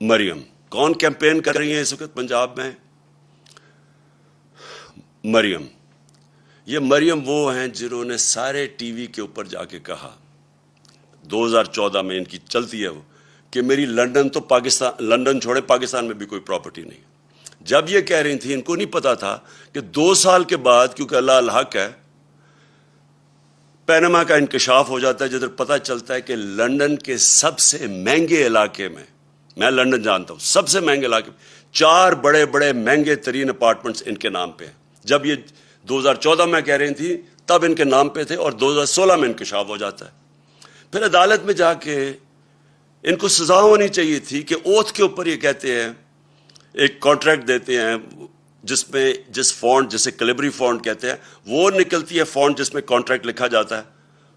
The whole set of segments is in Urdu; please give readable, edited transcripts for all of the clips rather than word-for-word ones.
مریم کون کیمپین کر رہی ہیں اس وقت پنجاب میں؟ مریم. یہ مریم وہ ہیں جنہوں نے سارے ٹی وی کے اوپر جا کے کہا 2014 میں، ان کی چلتی ہے وہ، کہ میری لنڈن تو پاکستان، لنڈن چھوڑے پاکستان میں بھی کوئی پراپرٹی نہیں. جب یہ کہہ رہی تھی ان کو نہیں پتا تھا کہ 2 سال کے بعد، کیونکہ اللہ الحق ہے، پینما کا انکشاف ہو جاتا ہے جدھر پتہ چلتا ہے کہ لنڈن کے سب سے مہنگے علاقے میں لنڈن جانتا ہوں، سب سے مہنگے علاقے میں 4 بڑے بڑے مہنگے ترین اپارٹمنٹس ان کے نام پہ ہیں. جب یہ 2014 میں کہہ رہی تھی تب ان کے نام پہ تھے، اور 2016 میں انکشاف ہو جاتا ہے. پھر عدالت میں جا کے ان کو سزا ہونی چاہیے تھی کہ اوتھ کے اوپر یہ کہتے ہیں، ایک کانٹریکٹ دیتے ہیں جس میں جس فونٹ جسے کلیبری فونٹ کہتے ہیں، وہ نکلتی ہے فونٹ جس میں کانٹریکٹ لکھا جاتا ہے،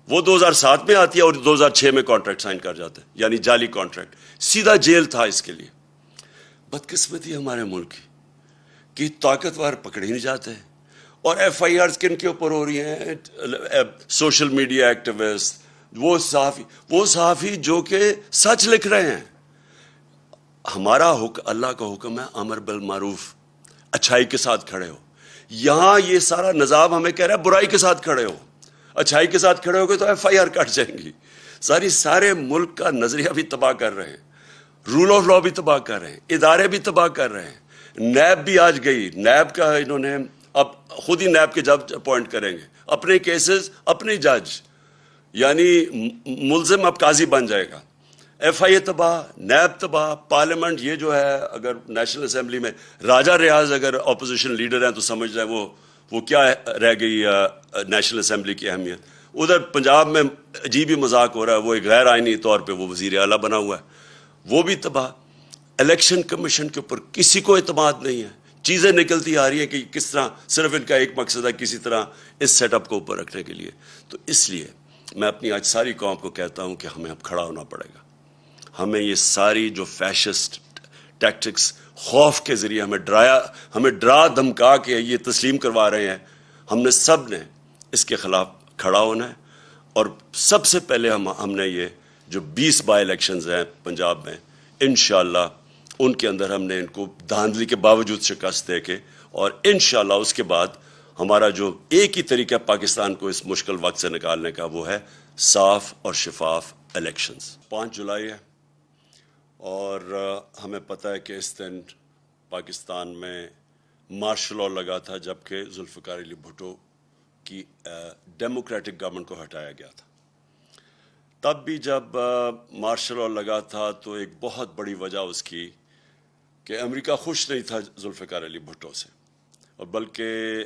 وہ 2007 میں آتی ہے اور 2006 میں کانٹریکٹ سائن کر جاتے ہیں، یعنی جعلی کانٹریکٹ. سیدھا جیل تھا اس کے لیے. بدقسمتی ہمارے ملک کی طاقتور پکڑے نہیں جاتے، اور ایف آئی آرز کن کے اوپر ہو رہی ہیں؟ سوشل میڈیا ایکٹیوسٹ، وہ صحافی جو کہ سچ لکھ رہے ہیں. ہمارا اللہ کا حکم ہے امر بالمعروف، اچھائی کے ساتھ کھڑے ہو. یہاں یہ سارا نظام ہمیں کہہ رہا ہے برائی کے ساتھ کھڑے ہو. اچھائی کے ساتھ کھڑے ہو گے تو ایف آئی آر کٹ جائیں گی. سارے ملک کا نظریہ بھی تباہ کر رہے ہیں، رول آف لا بھی تباہ کر رہے ہیں، ادارے بھی تباہ کر رہے ہیں. نیب بھی آج گئی، نیب کا انہوں نے اب خود ہی نیب کے جج اپوائنٹ کریں گے، اپنے کیسز اپنے جج، یعنی ملزم اب قاضی بن جائے گا. ایف آئی اے تباہ، نیب تباہ، پارلیمنٹ یہ جو ہے، اگر نیشنل اسمبلی میں راجہ ریاض اگر اپوزیشن لیڈر ہیں تو سمجھ جائیں وہ کیا رہ گئی نیشنل اسمبلی کی اہمیت. ادھر پنجاب میں عجیب ہی مذاق ہو رہا ہے، وہ ایک غیر آئینی طور پہ وہ وزیر اعلیٰ بنا ہوا ہے، وہ بھی تباہ. الیکشن کمیشن کے اوپر کسی کو اعتماد نہیں ہے. چیزیں نکلتی آ رہی ہیں کہ کس طرح، صرف ان کا ایک مقصد ہے کسی طرح اس سیٹ اپ کو اوپر رکھنے کے لیے. تو اس لیے میں اپنی آج ساری قوم کو کہتا ہوں کہ ہمیں اب کھڑا ہونا پڑے گا. ہمیں یہ ساری جو فیشسٹ ٹیکٹکس خوف کے ذریعے ہمیں ڈرا دھمکا کے یہ تسلیم کروا رہے ہیں، سب نے اس کے خلاف کھڑا ہونا ہے. اور سب سے پہلے ہم نے یہ جو 20 بائی الیکشنز ہیں پنجاب میں، انشاءاللہ ان کے اندر ہم نے ان کو دھاندلی کے باوجود شکست دے کے، اور انشاءاللہ اس کے بعد ہمارا جو ایک ہی طریقہ پاکستان کو اس مشکل وقت سے نکالنے کا، وہ ہے صاف اور شفاف الیکشنز. 5 جولائی ہے اور ہمیں پتہ ہے کہ اس دن پاکستان میں مارشل لاء لگا تھا، جبکہ ذوالفقار علی بھٹو کی ڈیموکریٹک گورنمنٹ کو ہٹایا گیا تھا. تب بھی جب مارشل لاء لگا تھا تو ایک بہت بڑی وجہ اس کی کہ امریکہ خوش نہیں تھا ذوالفقار علی بھٹو سے، اور بلکہ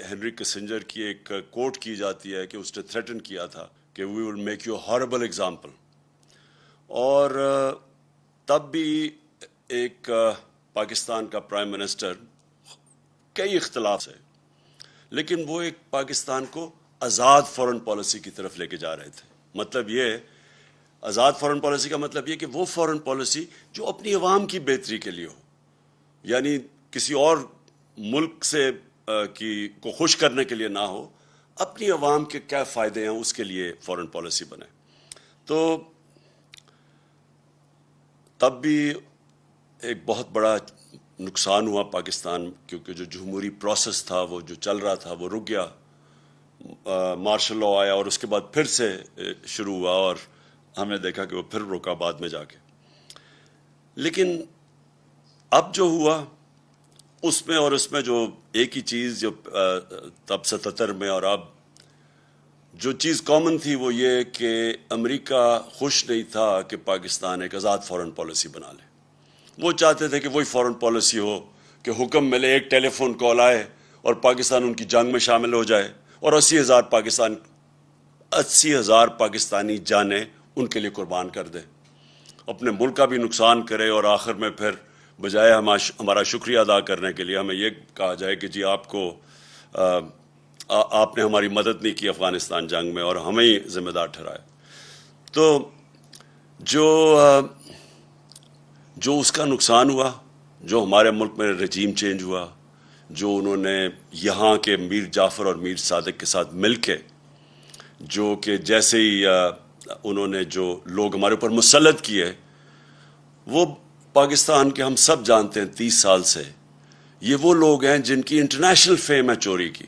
ہنری کسنجر کی ایک کوٹ کی جاتی ہے کہ اس نے تھریٹن کیا تھا کہ we will make you horrible example. اور تب بھی ایک پاکستان کا پرائم منسٹر کئی اختلاف سے، لیکن وہ ایک پاکستان کو آزاد فورن پالیسی کی طرف لے کے جا رہے تھے. مطلب یہ آزاد فورن پالیسی کا مطلب یہ کہ وہ فورن پالیسی جو اپنی عوام کی بہتری کے لیے ہو، یعنی کسی اور ملک سے کو خوش کرنے کے لیے نہ ہو، اپنی عوام کے کیا فائدے ہیں اس کے لیے فورن پالیسی بنے. تو تب بھی ایک بہت بڑا نقصان ہوا پاکستان، کیونکہ جو جمہوری پروسیس تھا وہ جو چل رہا تھا وہ رک گیا. مارشل لاء آیا اور اس کے بعد پھر سے شروع ہوا، اور ہم نے دیکھا کہ وہ پھر رکا بعد میں جا کے. لیکن اب جو ہوا اس میں جو ایک ہی چیز جو تب 77 میں اور اب جو چیز کامن تھی وہ یہ کہ امریکہ خوش نہیں تھا کہ پاکستان ایک آزاد فورن پالیسی بنا لے. وہ چاہتے تھے کہ وہی فورن پالیسی ہو کہ حکم ملے، ایک ٹیلی فون کال آئے اور پاکستان ان کی جنگ میں شامل ہو جائے، اور 80,000 پاکستانی جانیں ان کے لیے قربان کر دے، اپنے ملک کا بھی نقصان کرے، اور آخر میں پھر بجائے ہمارا شکریہ ادا کرنے کے لیے ہمیں یہ کہا جائے کہ جی آپ نے ہماری مدد نہیں کی افغانستان جنگ میں اور ہمیں ہی ذمہ دار ٹھہرایا. تو جو اس کا نقصان ہوا، جو ہمارے ملک میں رجیم چینج ہوا، جو انہوں نے یہاں کے میر جعفر اور میر صادق کے ساتھ مل کے، جو کہ جیسے ہی انہوں نے جو لوگ ہمارے اوپر مسلط کیے، وہ پاکستان کے ہم سب جانتے ہیں 30 سال سے یہ وہ لوگ ہیں جن کی انٹرنیشنل فیم ہے چوری کی.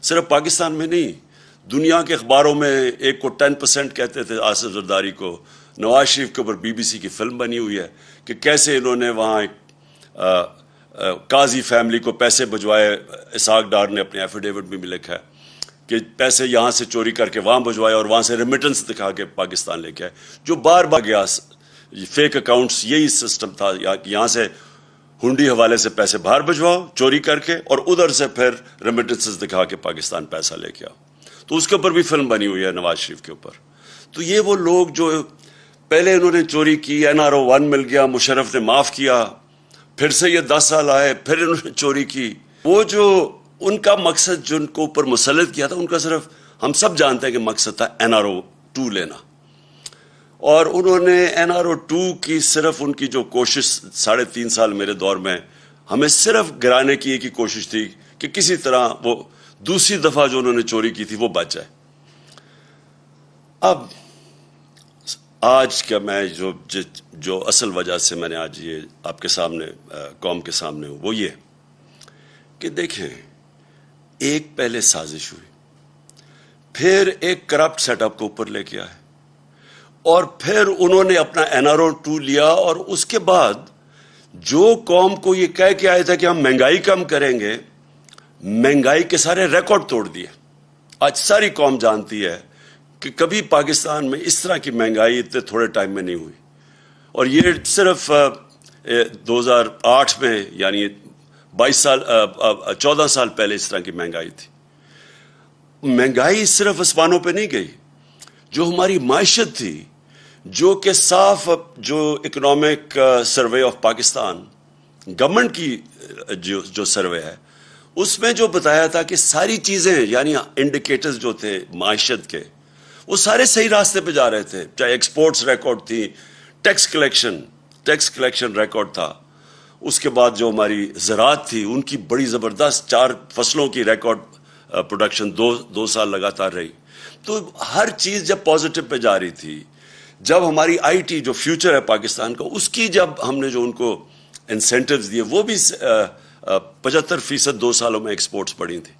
صرف پاکستان میں نہیں, دنیا کے اخباروں میں ایک کو 10% کہتے تھے آصف زرداری کو. نواز شریف کے اوپر BBC کی فلم بنی ہوئی ہے کہ کیسے انہوں نے وہاں ایک قاضی فیملی کو پیسے بھجوائے. اسحاق ڈار نے اپنے ایفیڈیوٹ میں بھی لکھا ہے کہ پیسے یہاں سے چوری کر کے وہاں بھجوائے اور وہاں سے ریمیٹنس دکھا کے پاکستان لے کے آئے, جو بار بار گیا. فیک اکاؤنٹس یہی سسٹم تھا, یہاں سے ہنڈی حوالے سے پیسے باہر بھجواؤ چوری کر کے اور ادھر سے پھر ریمیٹنسز دکھا کے پاکستان پیسہ لے کے آؤ. تو اس کے اوپر بھی فلم بنی ہوئی ہے نواز شریف کے اوپر. تو یہ وہ لوگ جو پہلے انہوں نے چوری کی, NRO 1 مل گیا, مشرف نے معاف کیا, پھر سے یہ 10 سال آئے, پھر انہوں نے چوری کی. وہ جو ان کا مقصد جو ان کو اوپر مسلط کیا تھا, ان کا صرف ہم سب جانتے ہیں کہ مقصد تھا NRO 2 لینا. اور انہوں نے NRO 2 کی صرف ان کی جو کوشش 3.5 سال میرے دور میں ہمیں صرف گرانے کی ایک ہی کوشش تھی کہ کسی طرح وہ دوسری دفعہ جو انہوں نے چوری کی تھی وہ بچ جائے. اب آج کا میں جو اصل وجہ سے میں نے آج یہ آپ کے سامنے قوم کے سامنے ہوں وہ یہ کہ دیکھیں, ایک پہلے سازش ہوئی, پھر ایک کرپٹ سیٹ اپ کو اوپر لے کے آئے, اور پھر انہوں نے اپنا NRO 2 لیا, اور اس کے بعد جو قوم کو یہ کہہ کے آئے تھے کہ ہم مہنگائی کم کریں گے, مہنگائی کے سارے ریکارڈ توڑ دیے. آج ساری قوم جانتی ہے کہ کبھی پاکستان میں اس طرح کی مہنگائی اتنے تھوڑے ٹائم میں نہیں ہوئی, اور یہ صرف 2008 میں یعنی 14 سال پہلے اس طرح کی مہنگائی تھی. مہنگائی صرف آسمانوں پہ نہیں گئی, جو ہماری معیشت تھی, جو کہ صاف جو economic survey of Pakistan government کی جو سروے ہے اس میں جو بتایا تھا کہ ساری چیزیں یعنی انڈیکیٹرز جو تھے معیشت کے وہ سارے صحیح راستے پہ جا رہے تھے. چاہے ایکسپورٹس ریکارڈ تھی, ٹیکس کلیکشن ریکارڈ تھا, اس کے بعد جو ہماری زراعت تھی ان کی بڑی زبردست 4 فصلوں کی ریکارڈ پروڈکشن 2 سال لگاتار رہی. تو ہر چیز جب پازیٹو پہ جا رہی تھی, جب ہماری IT جو فیوچر ہے پاکستان کا اس کی جب ہم نے جو ان کو انسینٹیوز دیے وہ بھی 75% 2 سالوں میں ایکسپورٹس بڑھی تھی.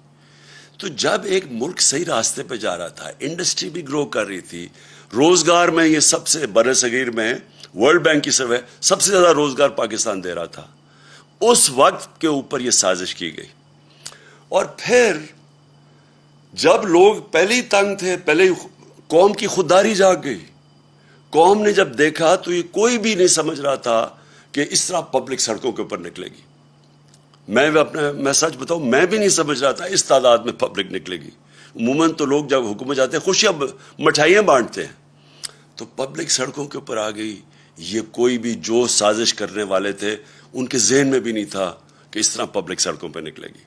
تو جب ایک ملک صحیح راستے پہ جا رہا تھا, انڈسٹری بھی گرو کر رہی تھی, روزگار میں یہ سب سے بر صغیر میں ورلڈ بینک کی سروے سب سے زیادہ روزگار پاکستان دے رہا تھا, اس وقت کے اوپر یہ سازش کی گئی. اور پھر جب لوگ پہلے ہی تنگ تھے, پہلے قوم کی خودداری جاگ گئی. قوم نے جب دیکھا تو یہ کوئی بھی نہیں سمجھ رہا تھا کہ اس طرح پبلک سڑکوں کے اوپر نکلے گی. میں سچ بتاؤں, میں بھی نہیں سمجھ رہا تھا اس تعداد میں پبلک نکلے گی. عموماً تو لوگ جب حکومت جاتے ہیں خوشیاں مٹھائیاں بانٹتے ہیں, تو پبلک سڑکوں کے اوپر آ گئی. یہ کوئی بھی جو سازش کرنے والے تھے ان کے ذہن میں بھی نہیں تھا کہ اس طرح پبلک سڑکوں پہ نکلے گی.